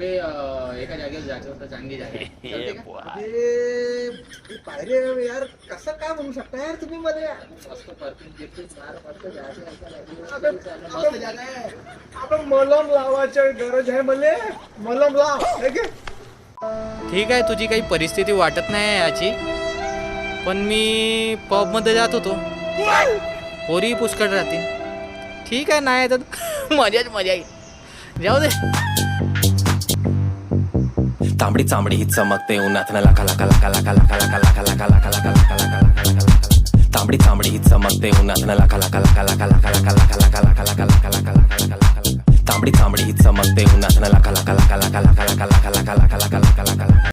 अबे एका जागेवर जायचं होतं, चांगली जागा आहे. चालते का? अरे पायरे यार, कसं काय म्हणू शकता यार तुम्ही मला यार? मस्त परफ्यूम बिरफ्यूम मार, मस्त जागा आहे, अबे, मस्त जागा आहे. आपण मलम लावायची गरज आहे मला. मलम लाव हे घे. ठीक आहे, तुझी काही परिस्थिती वाटत नाही याची, पण मी पबमध्ये जात होतो, पोरी पुष्कळ राहतील. ठीक आहे, नाही तर मजाच मजा येईल, जाऊ दे. तांबडी चांबडी ही चमकते उन्हात न लाका लाका लाका लाका लाका लाका लाका लाका लाका लाका लाका लाका लाका लाका लाका. तांबडी चांबडी ही चमकते उन्हात न लाका लाका लाका लाका लाका लाका लाका लाका लाका लाका लाका लाका लाका लाका लाका. तांबडी चांबडी ही चमकते उन्हात न लाका लाका लाका लाका लाका लाका लाका लाका लाका लाका लाका लाका.